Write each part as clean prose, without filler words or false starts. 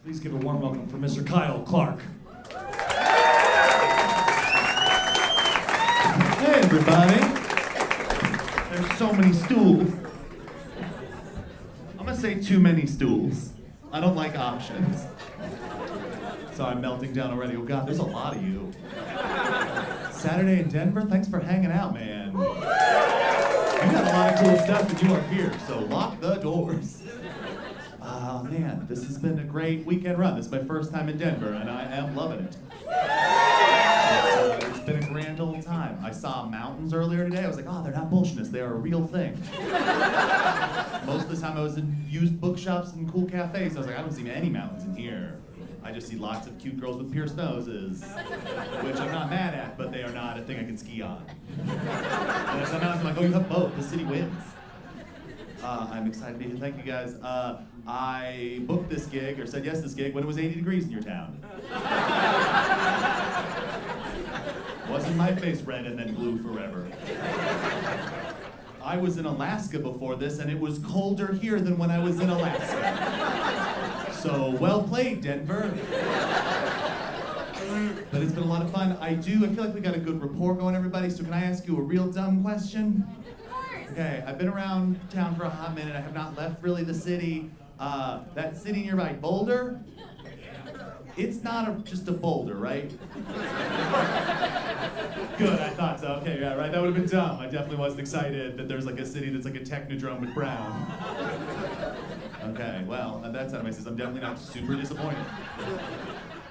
Please give a warm welcome for Mr. Kyle Clark. Hey everybody. There's so many stools. I'm gonna say too many stools. I don't like options. Sorry, I'm melting down already. Oh God, there's a lot of you. Saturday in Denver, thanks for hanging out, man. You got a lot of cool stuff and you are here, so lock the doors. Oh man, this has been a great weekend run. This is my first time in Denver and I am loving it. It's been a grand old time. I saw mountains earlier today. I was like, oh, they're not bullshitting us. They are a real thing. Most of the time I was in used bookshops and cool cafes. I was like, I don't see any mountains in here. I just see lots of cute girls with pierced noses, which I'm not mad at, but they are not a thing I can ski on. And sometimes I'm like, oh, you have both. The city wins. I'm excited to be here. Thank you guys. I booked this gig, or said yes to this gig, when it was 80 degrees in your town. Wasn't my face red and then blue forever. I was in Alaska before this, and it was colder here than when I was in Alaska. So, well played, Denver. But it's been a lot of fun. I feel like we got a good rapport going, everybody, so can I ask you a real dumb question? Okay, I've been around town for a hot minute. I have not left really the city. That city nearby, Boulder? It's not just a boulder, right? Good, I thought so. Okay, yeah, right. That would have been dumb. I definitely wasn't excited that there's like a city that's like a technodrome with brown. Okay, well, that's out of my system. I'm definitely not super disappointed.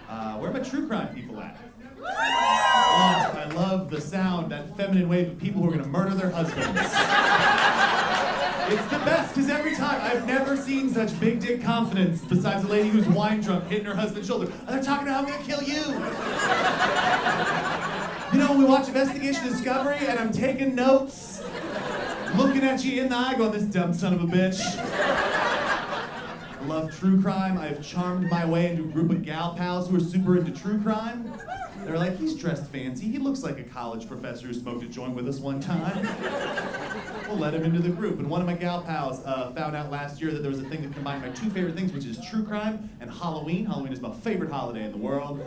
Where are my true crime people at? Oh, I love the sound, that feminine wave of people who are gonna murder their husbands. It's the best, because every time, I've never seen such big dick confidence besides a lady who's wine drunk hitting her husband's shoulder. And they're talking about how I'm gonna kill you. You know, when we watch Investigation Discovery and I'm taking notes, looking at you in the eye going, this dumb son of a bitch. I love true crime. I've charmed my way into a group of gal pals who are super into true crime. They're like, he's dressed fancy. He looks like a college professor who smoked a joint with us one time. We'll let him into the group. And one of my gal pals found out last year that there was a thing that combined my two favorite things, which is true crime and Halloween. Halloween is my favorite holiday in the world.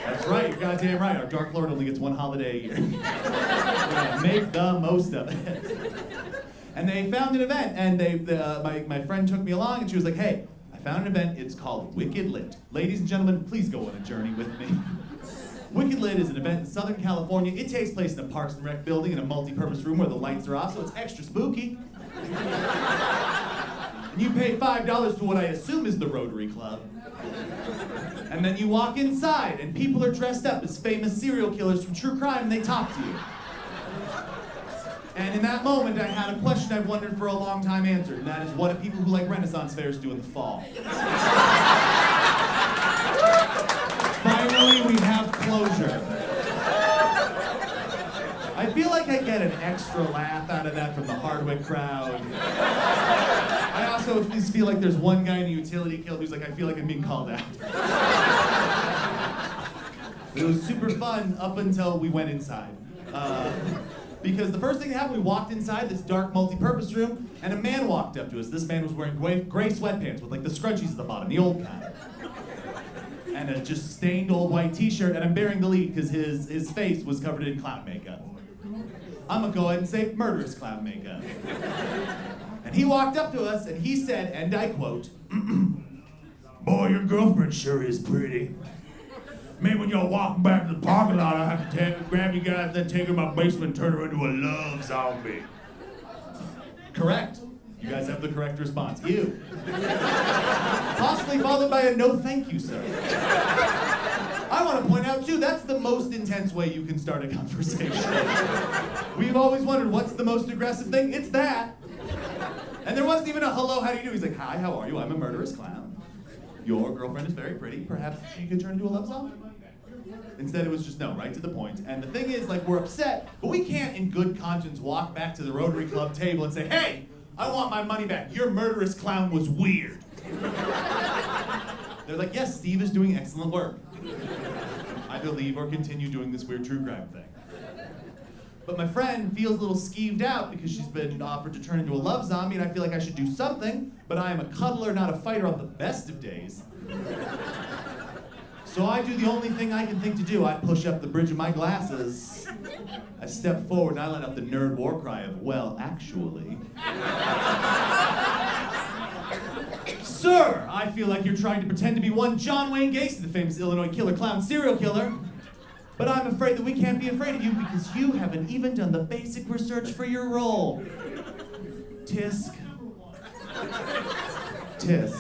That's right, you're goddamn right. Our Dark Lord only gets one holiday a year. We're gonna make the most of it. And they found an event, and my friend took me along, and she was like, hey, I found an event. It's called Wicked Lit. Ladies and gentlemen, please go on a journey with me. Wicked Lit is an event in Southern California. It takes place in a Parks and Rec building in a multi-purpose room where the lights are off, so it's extra spooky. And you pay $5 to what I assume is the Rotary Club. And then you walk inside, and people are dressed up as famous serial killers from true crime, and they talk to you. And in that moment, I had a question I've wondered for a long time answered, and that is, what do people who like Renaissance fairs do in the fall? Finally, we have closure. I feel like I get an extra laugh out of that from the Hardwick crowd. I also just feel like there's one guy in the utility kill who's like, I feel like I'm being called out. It was super fun up until we went inside. Because the first thing that happened, we walked inside this dark multi-purpose room, and a man walked up to us. This man was wearing gray sweatpants with like the scrunchies at the bottom, the old kind. And a just stained old white t-shirt, and I'm bearing the lead because his face was covered in clown makeup. I'm gonna go ahead and say murderous clown makeup. And he walked up to us and he said, and I quote, boy, your girlfriend sure is pretty. Maybe when y'all walking back to the parking lot, I have to grab you guys, then take her to my basement and turn her into a love zombie. Correct. You guys have the correct response. You. Possibly followed by a no thank you, sir. I want to point out, too, that's the most intense way you can start a conversation. We've always wondered, what's the most aggressive thing? It's that. And there wasn't even a hello, how do you do? He's like, hi, how are you? I'm a murderous clown. Your girlfriend is very pretty. Perhaps she could turn into a love zombie? Instead, it was just no, right to the point. And the thing is, like, we're upset, but we can't in good conscience walk back to the Rotary Club table and say, hey, I want my money back. Your murderous clown was weird. They're like, yes, Steve is doing excellent work. I believe or continue doing this weird true crime thing. But my friend feels a little skeeved out because she's been offered to turn into a love zombie, and I feel like I should do something, but I am a cuddler, not a fighter on the best of days. So I do the only thing I can think to do. I push up the bridge of my glasses. I step forward and I let out the nerd war cry of, well, actually. Sir, I feel like you're trying to pretend to be one John Wayne Gacy, the famous Illinois killer clown serial killer. But I'm afraid that we can't be afraid of you because you haven't even done the basic research for your role. Tisk. Tisk.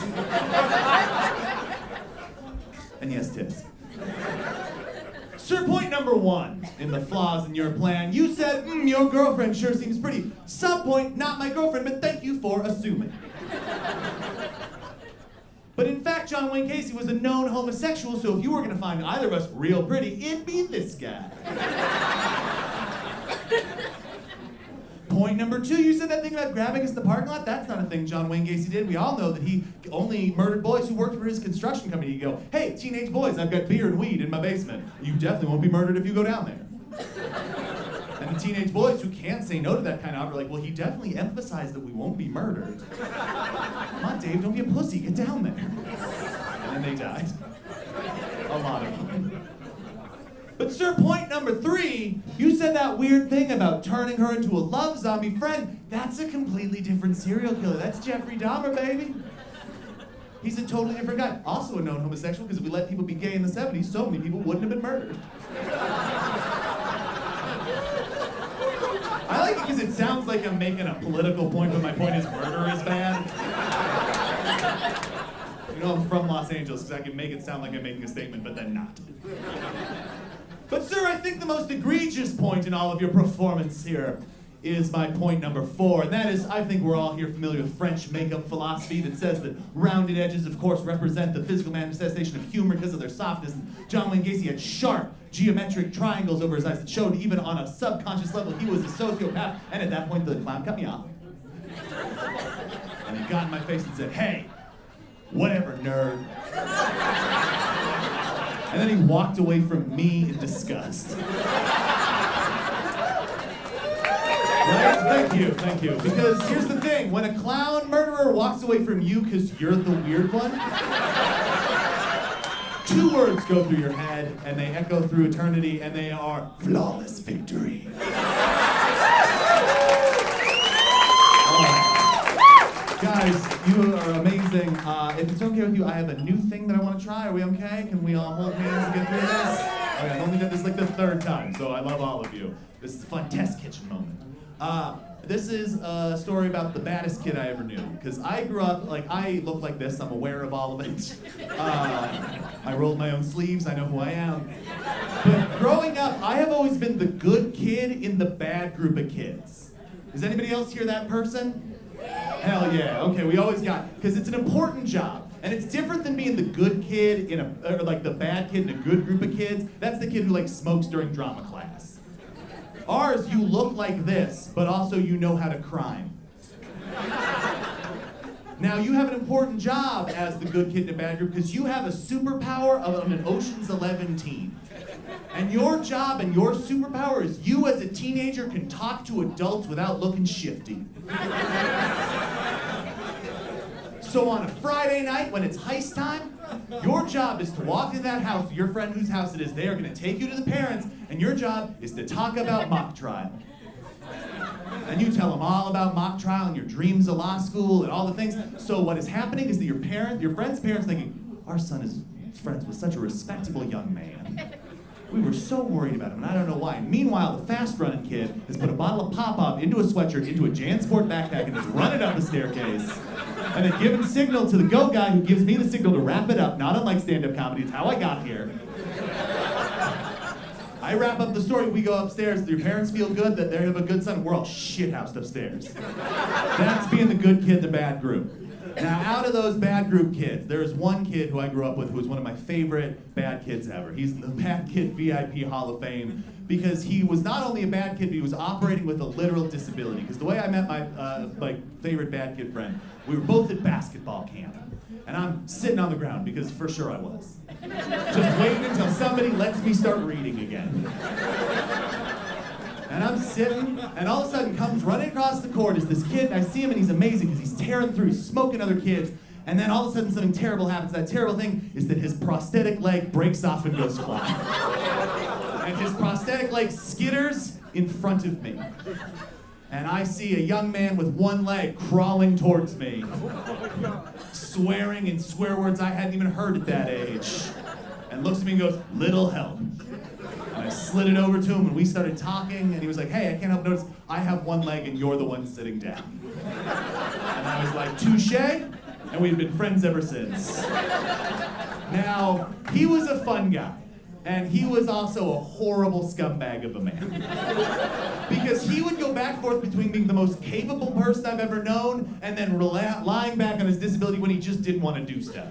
And yes, tisk. Sir, point number 1 in the flaws in your plan. You said, your girlfriend sure seems pretty. Sub-point, not my girlfriend, but thank you for assuming. But in fact, John Wayne Gacy was a known homosexual, so if you were gonna find either of us real pretty, it'd be this guy. Point number 2, you said that thing about grabbing us in the parking lot? That's not a thing John Wayne Gacy did. We all know that he only murdered boys who worked for his construction company. You go, hey, teenage boys, I've got beer and weed in my basement. You definitely won't be murdered if you go down there. And the teenage boys who can't say no to that kind of offer are like, well, he definitely emphasized that we won't be murdered. Come on, Dave, don't be a pussy, get down there. And then they died. A lot of them. But sir, point number 3, you said that weird thing about turning her into a love zombie friend. That's a completely different serial killer. That's Jeffrey Dahmer, baby. He's a totally different guy. Also a known homosexual, because if we let people be gay in the 70s, so many people wouldn't have been murdered. I like it because it sounds like I'm making a political point, but my point is murder is bad. You know, I'm from Los Angeles, because I can make it sound like I'm making a statement, but then not. But sir, I think the most egregious point in all of your performance here is my point number 4, and that is, I think we're all here familiar with French makeup philosophy that says that rounded edges, of course, represent the physical manifestation of humor because of their softness. And John Wayne Gacy had sharp, geometric triangles over his eyes that showed even on a subconscious level he was a sociopath, and at that point the clown cut me off. And he got in my face and said, hey, whatever, nerd. And then he walked away from me in disgust. Right? Thank you. Because here's the thing, when a clown murderer walks away from you because you're the weird one, 2 words go through your head, and they echo through eternity, and they are flawless victory. Guys, you are amazing. If it's okay with you, I have a new thing that I want to try. Are we okay? Can we all hold hands and get through this? Okay, I've only done this like the 3rd time, so I love all of you. This is a fun test kitchen moment. This is a story about the baddest kid I ever knew. Because I grew up, I look like this. I'm aware of all of it. I rolled my own sleeves. I know who I am. But growing up, I have always been the good kid in the bad group of kids. Does anybody else hear that person? Hell yeah. Okay, we always got, because it's an important job. And it's different than being the good kid in or the bad kid in a good group of kids. That's the kid who smokes during drama class. Ours, you look like this, but also you know how to crime. Now, you have an important job as the good kid in a bad group because you have a superpower of an Ocean's 11 team. And your job and your superpower is you as a teenager can talk to adults without looking shifty. So on a Friday night when it's heist time, your job is to walk in that house to your friend whose house it is. They are going to take you to the parents, and your job is to talk about mock trial. And you tell them all about mock trial and your dreams of law school and all the things. So what is happening is that your friend's parents thinking, our son is friends with such a respectable young man. We were so worried about him, and I don't know why. Meanwhile, the fast-running kid has put a bottle of Pop-Up into a sweatshirt, into a JanSport backpack, and is running up the staircase. And then giving signal to the go guy who gives me the signal to wrap it up, not unlike stand-up comedy. It's how I got here. I wrap up the story, we go upstairs, your parents feel good that they have a good son, we're all shithoused upstairs. That's being the good kid in the bad group. Now, out of those bad group kids, there's one kid who I grew up with who was one of my favorite bad kids ever. He's in the Bad Kid VIP Hall of Fame because he was not only a bad kid, but he was operating with a literal disability. Because the way I met my favorite bad kid friend, we were both at basketball camp. And I'm sitting on the ground because for sure I was. Just waiting until somebody lets me start reading again. And I'm sitting, and all of a sudden comes running across the court is this kid, and I see him, and he's amazing because he's tearing through, he's smoking other kids, And then all of a sudden something terrible happens. That terrible thing is that his prosthetic leg breaks off and goes flying. And his prosthetic leg skitters in front of me. And I see a young man with one leg crawling towards me, swearing in swear words I hadn't even heard at that age. And looks at me and goes, "Little help." And I slid it over to him and we started talking and he was like, "Hey, I can't help but notice I have one leg and you're the one sitting down." And I was like, "Touche," and we've been friends ever since. Now, he was a fun guy. And he was also a horrible scumbag of a man. Because he would go back and forth between being the most capable person I've ever known and then lying back on his disability when he just didn't want to do stuff.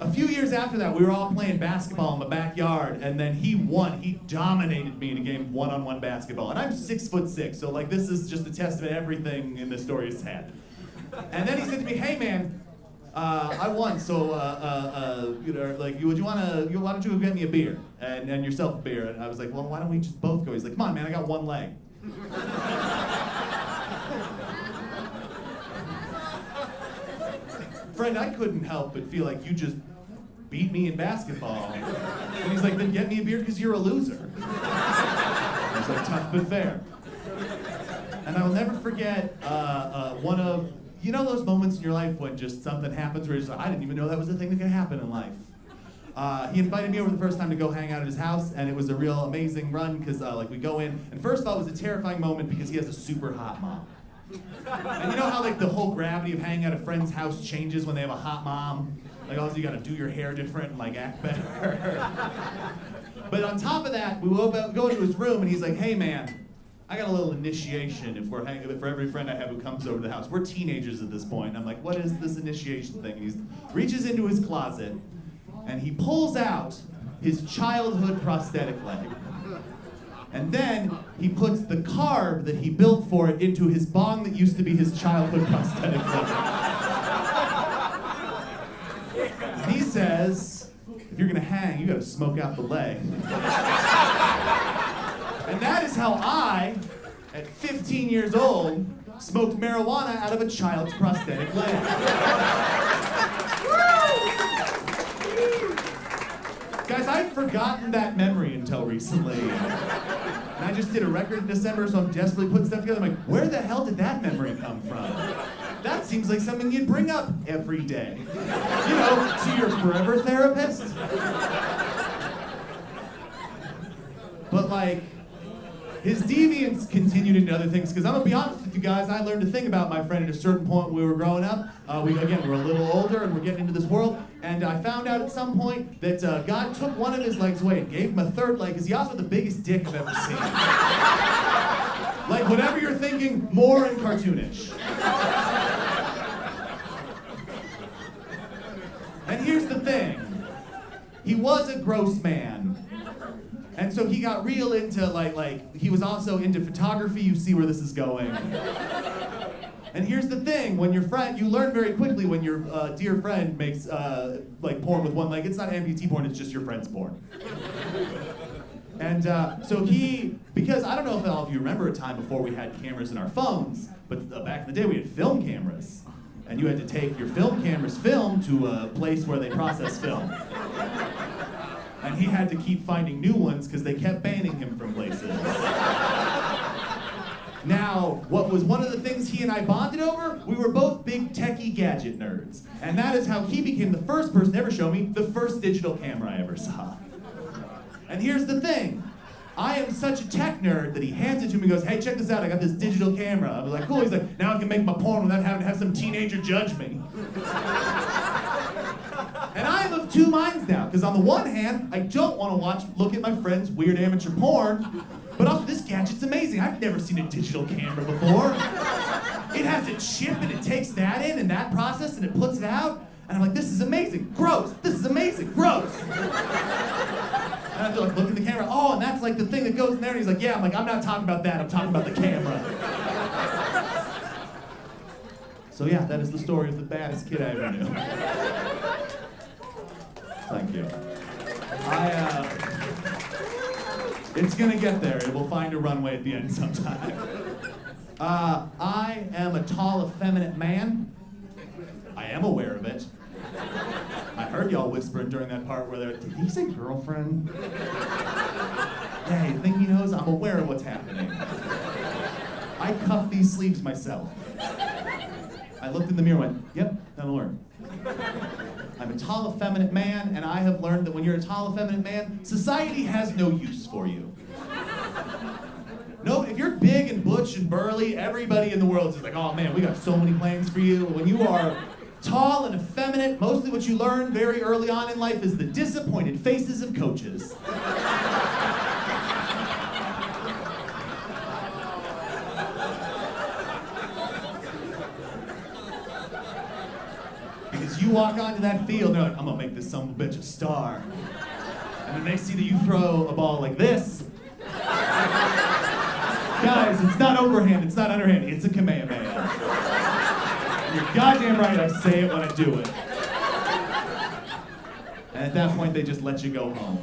A few years after that, we were all playing basketball in the backyard, and then he won. He dominated me in a game of one-on-one basketball. And I'm 6'6", so like this is just a testament to everything in the story has had. And then he said to me, "Hey man, I won, so you know, like, why don't you go get me a beer and yourself a beer?" And I was like, "Well, why don't we just both go?" He's like, "Come on, man, I got one leg." Friend, I couldn't help but feel like you just beat me in basketball. And he's like, "Then get me a beer because you're a loser." I was like, "Tough but fair." And I will never forget one of, you know those moments in your life when just something happens where you're just like, I didn't even know that was a thing that could happen in life. He invited me over the first time to go hang out at his house, and it was a real amazing run because like we go in, and first of all it was a terrifying moment because he has a super hot mom. And you know how like the whole gravity of hanging at a friend's house changes when they have a hot mom? Like also you gotta do your hair different and like act better. But on top of that, we go into his room and he's like, "Hey man, I got a little initiation if we're hanging for every friend I have who comes over to the house." We're teenagers at this point. And I'm like, "What is this initiation thing?" And he reaches into his closet and he pulls out his childhood prosthetic leg. And then he puts the carb that he built for it into his bong that used to be his childhood prosthetic leg. And he says, "If you're gonna hang, you gotta smoke out the leg." And that is how I, at 15 years old, smoked marijuana out of a child's prosthetic leg. Guys, I'd forgotten that memory until recently. And I just did a record in December, so I'm desperately putting stuff together. I'm like, where the hell did that memory come from? That seems like something you'd bring up every day. You know, to your forever therapist. But like, his deviance continued into other things, because I'm gonna be honest with you guys, I learned a thing about my friend at a certain point when we were growing up. We're a little older and we're getting into this world, and I found out at some point that God took one of his legs away and gave him a third leg, because he also had the biggest dick I've ever seen. Like whatever you're thinking, more and cartoonish. And here's the thing, he was a gross man. And so he got real into like he was also into photography. You see where this is going. And here's the thing, when your friend, you learn very quickly when your dear friend makes like porn with one leg, it's not amputee porn, it's just your friend's porn. And so because I don't know if all of you remember a time before we had cameras in our phones, but back in the day we had film cameras. And you had to take your film camera's film to a place where they process film. And he had to keep finding new ones because they kept banning him from places. Now, what was one of the things he and I bonded over? We were both big techie gadget nerds. And that is how he became the first person to ever show me the first digital camera I ever saw. And here's the thing. I am such a tech nerd that he hands it to me and goes, "Hey, check this out, I got this digital camera." I was like, "Cool." He's like, "Now I can make my porn without having to have some teenager judge me." And I am of two minds now, because on the one hand, I don't want to look at my friend's weird amateur porn, but also this gadget's amazing. I've never seen a digital camera before. It has a chip and it takes that in and that process and it puts it out. And I'm like, this is amazing, gross, this is amazing, gross. And I have to like look at the camera, oh, and that's like the thing that goes in there, and he's like, yeah, I'm like, I'm not talking about that, I'm talking about the camera. So yeah, that is the story of the baddest kid I ever knew. Thank you. It's gonna get there. It will find a runway at the end sometime. I am a tall, effeminate man. I am aware whispering during that part where they're, did he say girlfriend? Yeah, you think he knows? I'm aware of what's happening. I cuff these sleeves myself. I looked in the mirror and went, yep, that'll work. I'm a tall, effeminate man, and I have learned that when you're a tall, effeminate man, society has no use for you. No, if you're big and butch and burly, everybody in the world is like, oh man, we got so many plans for you. When you are tall and effeminate, mostly what you learn very early on in life is the disappointed faces of coaches. Because you walk onto that field and they're like, I'm gonna make this son of a bitch a star. And then they see that you throw a ball like this. Guys, it's not overhand, it's not underhand, it's a Kamehameha. You're goddamn right I say it when I do it. And at that point, they just let you go home.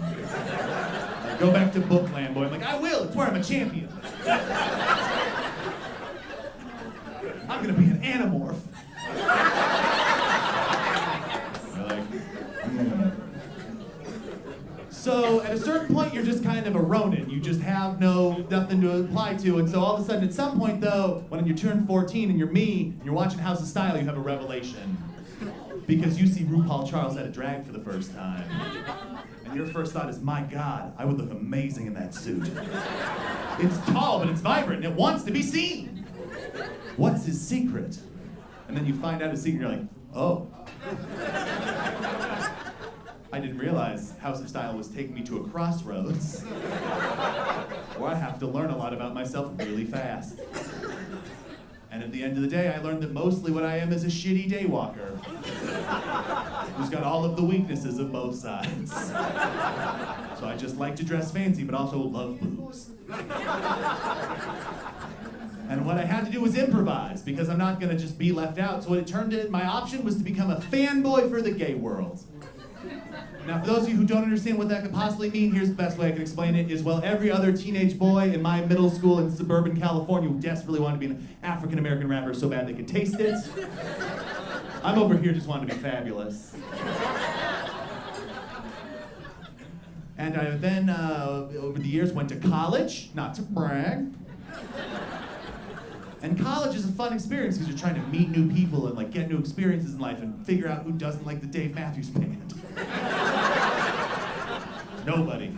Like, go back to Bookland, boy. I'm like, I will, it's where I'm a champion. I'm gonna be an anamorph. You're like, So at a certain point, you're just kind of a Ronin. You just have nothing to apply to. And so all of a sudden, at some point though, when you turn 14 and you're me, and you're watching House of Style, you have a revelation. Because you see RuPaul Charles at a drag for the first time. And your first thought is, my God, I would look amazing in that suit. It's tall, but it's vibrant, and it wants to be seen. What's his secret? And then you find out his secret, you're like, oh. I didn't realize House of Style was taking me to a crossroads where I have to learn a lot about myself really fast. And at the end of the day, I learned that mostly what I am is a shitty daywalker who's got all of the weaknesses of both sides. So I just like to dress fancy, but also love booze. And what I had to do was improvise, because I'm not gonna just be left out. So what it turned in, my option was to become a fanboy for the gay world. Now, for those of you who don't understand what that could possibly mean, here's the best way I can explain it, is, well, every other teenage boy in my middle school in suburban California who desperately wanted to be an African-American rapper so bad they could taste it. I'm over here just wanting to be fabulous. And I then, over the years, went to college, not to brag. And college is a fun experience because you're trying to meet new people and like get new experiences in life and figure out who doesn't like the Dave Matthews Band. Nobody.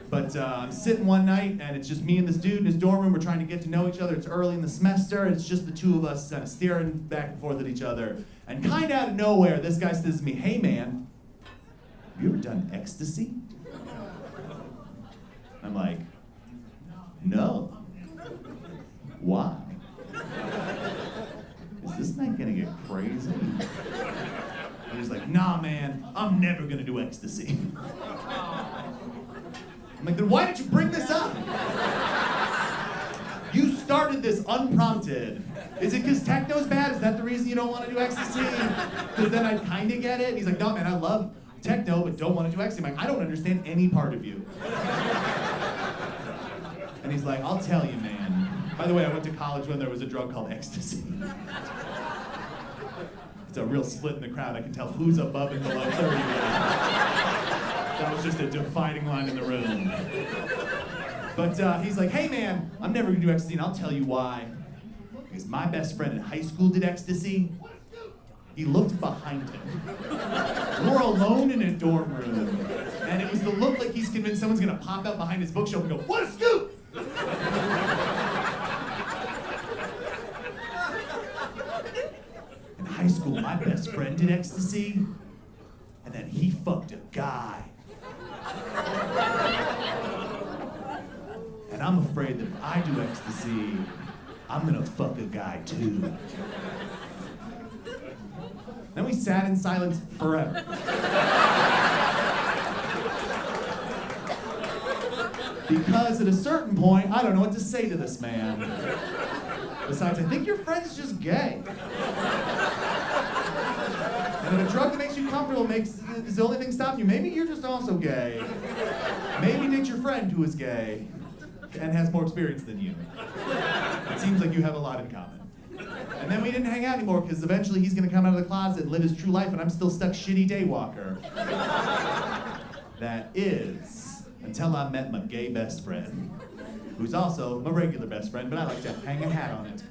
But I'm sitting one night and it's just me and this dude in his dorm room. We're trying to get to know each other. It's early in the semester. It's just the two of us kind of staring back and forth at each other. And kind of out of nowhere, this guy says to me, hey man, have you ever done ecstasy? I'm like, no. Why? Is this night gonna get crazy? And he's like, nah man, I'm never gonna do ecstasy. I'm like, then why did you bring this up? You started this unprompted. Is it because techno's bad? Is that the reason you don't want to do ecstasy? Because then I'd kind of get it. And he's like, no man, I love techno, but don't want to do ecstasy. I'm like, I don't understand any part of you. And he's like, I'll tell you, man. By the way, I went to college when there was a drug called ecstasy. It's a real split in the crowd. I can tell who's above and below 30 now. That was just a dividing line in the room. But he's like, hey man, I'm never gonna do ecstasy, and I'll tell you why. Because my best friend in high school did ecstasy. He looked behind him. We're alone in a dorm room. And it was the look like he's convinced someone's gonna pop out behind his bookshelf and go, what a scoop! In high school, my best friend did ecstasy, and then he fucked a guy. And I'm afraid that if I do ecstasy, I'm gonna fuck a guy too. Then we sat in silence forever. Because at a certain point, I don't know what to say to this man. Besides, I think your friend's just gay. And if a drug that makes you comfortable is the only thing stopping you, maybe you're just also gay. Maybe date your friend who is gay and has more experience than you. It seems like you have a lot in common. And then we didn't hang out anymore because eventually he's gonna come out of the closet and live his true life, and I'm still stuck shitty daywalker. That is, until I met my gay best friend, who's also my regular best friend, but I like to hang a hat on it.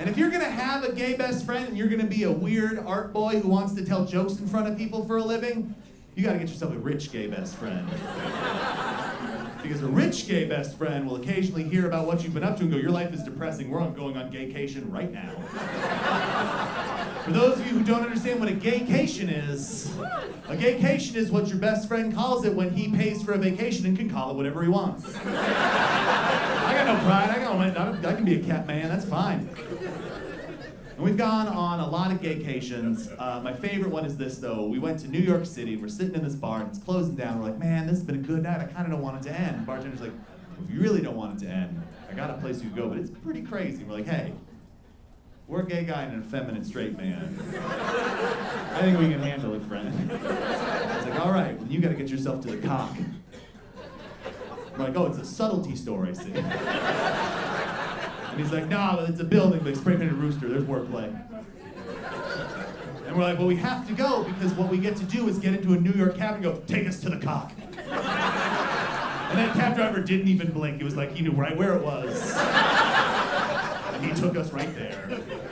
And if you're gonna have a gay best friend and you're gonna be a weird art boy who wants to tell jokes in front of people for a living, you gotta get yourself a rich gay best friend. Because a rich gay best friend will occasionally hear about what you've been up to and go, your life is depressing, we're going on gaycation right now. For those of you who don't understand what a gaycation is what your best friend calls it when he pays for a vacation and can call it whatever he wants. I got no pride, I can be a cat man, that's fine. And we've gone on a lot of gaycations. My favorite one is this though. We went to New York City, we're sitting in this bar and it's closing down. We're like, man, this has been a good night, I kind of don't want it to end. The bartender's like, if you really don't want it to end, I got a place you can go, but it's pretty crazy. We're like, hey, we're a gay guy and an effeminate straight man. I think we can handle it, friend. It's like, all right, well, you gotta get yourself to the cock. We're like, oh, it's a subtlety store, I see. And he's like, nah, it's a building, but spray painted rooster, there's wordplay. And we're like, well, we have to go because what we get to do is get into a New York cab and go, take us to the cock. And that cab driver didn't even blink. It was like he knew right where it was. And he took us right there.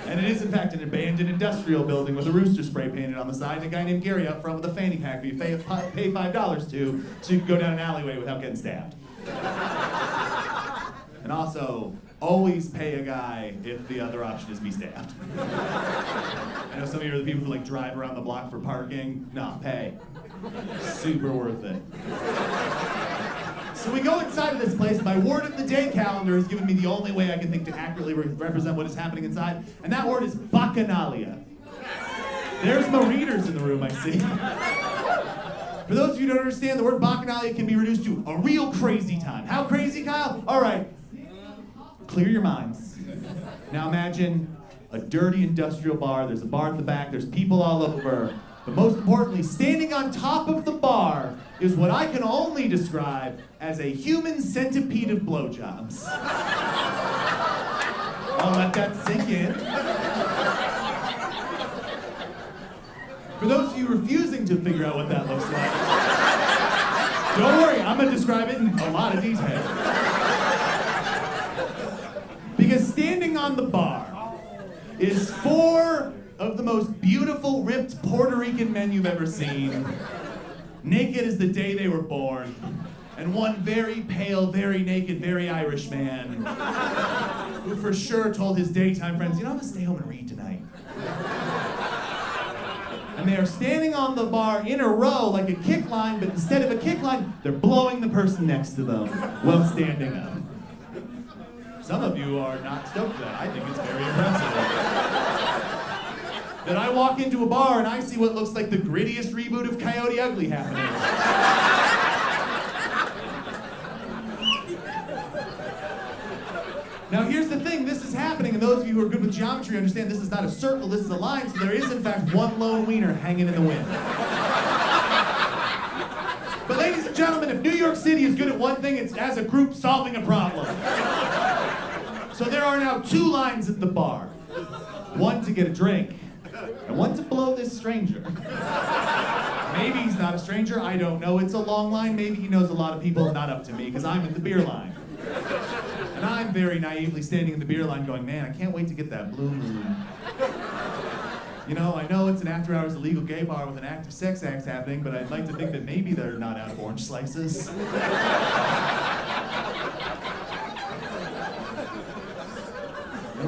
And it is, in fact, an abandoned industrial building with a rooster spray painted on the side and a guy named Gary up front with a fanny pack who you pay $5 to so you can go down an alleyway without getting stabbed. And also, always pay a guy if the other option is be stabbed. I know some of you are the people who like drive around the block for parking. Nah, pay. Super worth it. So we go inside of this place. My word of the day calendar has given me the only way I can think to accurately represent what is happening inside, and that word is bacchanalia. There's my readers in the room, I see. For those of you who don't understand, the word bacchanalia can be reduced to a real crazy time. How crazy, Kyle? All right. Clear your minds. Now imagine a dirty industrial bar. There's a bar at the back. There's people all over. But most importantly, standing on top of the bar is what I can only describe as a human centipede of blowjobs. I'll let that sink in. For those of you refusing to figure out what that looks like, don't worry, I'm going to describe it in a lot of detail. Because standing on the bar is 4 of the most beautiful, ripped Puerto Rican men you've ever seen, naked as the day they were born, and one very pale, very naked, very Irish man who for sure told his daytime friends, you know, I'm going to stay home and read tonight. And they are standing on the bar in a row like a kick line, but instead of a kick line, they're blowing the person next to them while standing up. Some of you are not stoked for that. I think it's very impressive. That I walk into a bar and I see what looks like the grittiest reboot of Coyote Ugly happening. Now here's the thing, this is happening, and those of you who are good with geometry understand this is not a circle, this is a line, so there is in fact one lone wiener hanging in the wind. But ladies and gentlemen, if New York City is good at one thing, it's as a group solving a problem. So there are now 2 lines at the bar. One to get a drink, and one to blow this stranger. Maybe he's not a stranger, I don't know. It's a long line, maybe he knows a lot of people, not up to me, because I'm in the beer line. And I'm very naively standing in the beer line going, man, I can't wait to get that blue moon. You know, I know it's an after-hours illegal gay bar with an active sex act happening, but I'd like to think that maybe they're not out of orange slices. And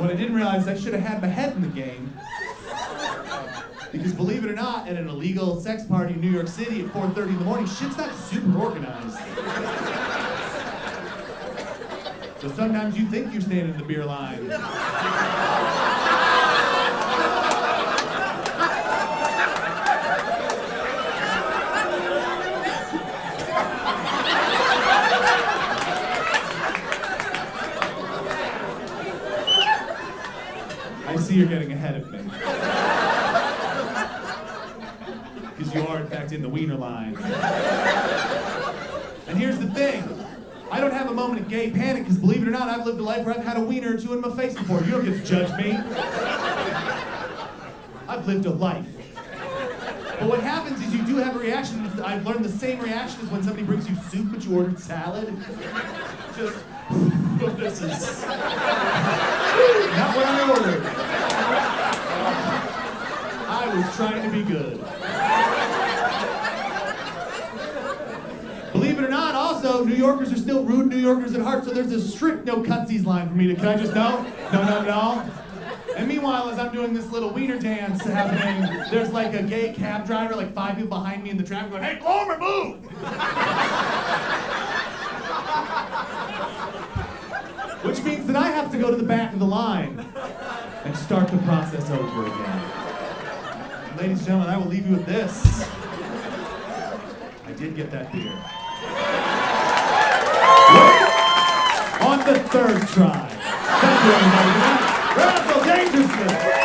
what I didn't realize, I should have had my head in the game. Because believe it or not, at an illegal sex party in New York City at 4:30 in the morning, shit's not super organized. So sometimes you think you're standing in the beer line. I see you're getting ahead of me. Because you are, in fact, in the wiener line. And here's the thing. I don't have a moment of gay panic because, believe it or not, I've lived a life where I've had a wiener or two in my face before. You don't get to judge me. I've lived a life. But what happens is you do have a reaction. I've learned the same reaction as when somebody brings you soup but you ordered salad. Just, this is not what I ordered. I was trying to be good. Believe it or not, also, New Yorkers are still rude New Yorkers at heart, so there's a strict no cutsies line for me to, can I just no? No. And meanwhile, as I'm doing this little wiener dance happening, there's like a gay cab driver, like 5 people behind me in the traffic going, hey, Glomer, move! Which means that I have to go to the back of the line and start the process over again. And ladies and gentlemen, I will leave you with this. I did get that beer. On the third try. Thank you, everybody. Radical Dangerousness.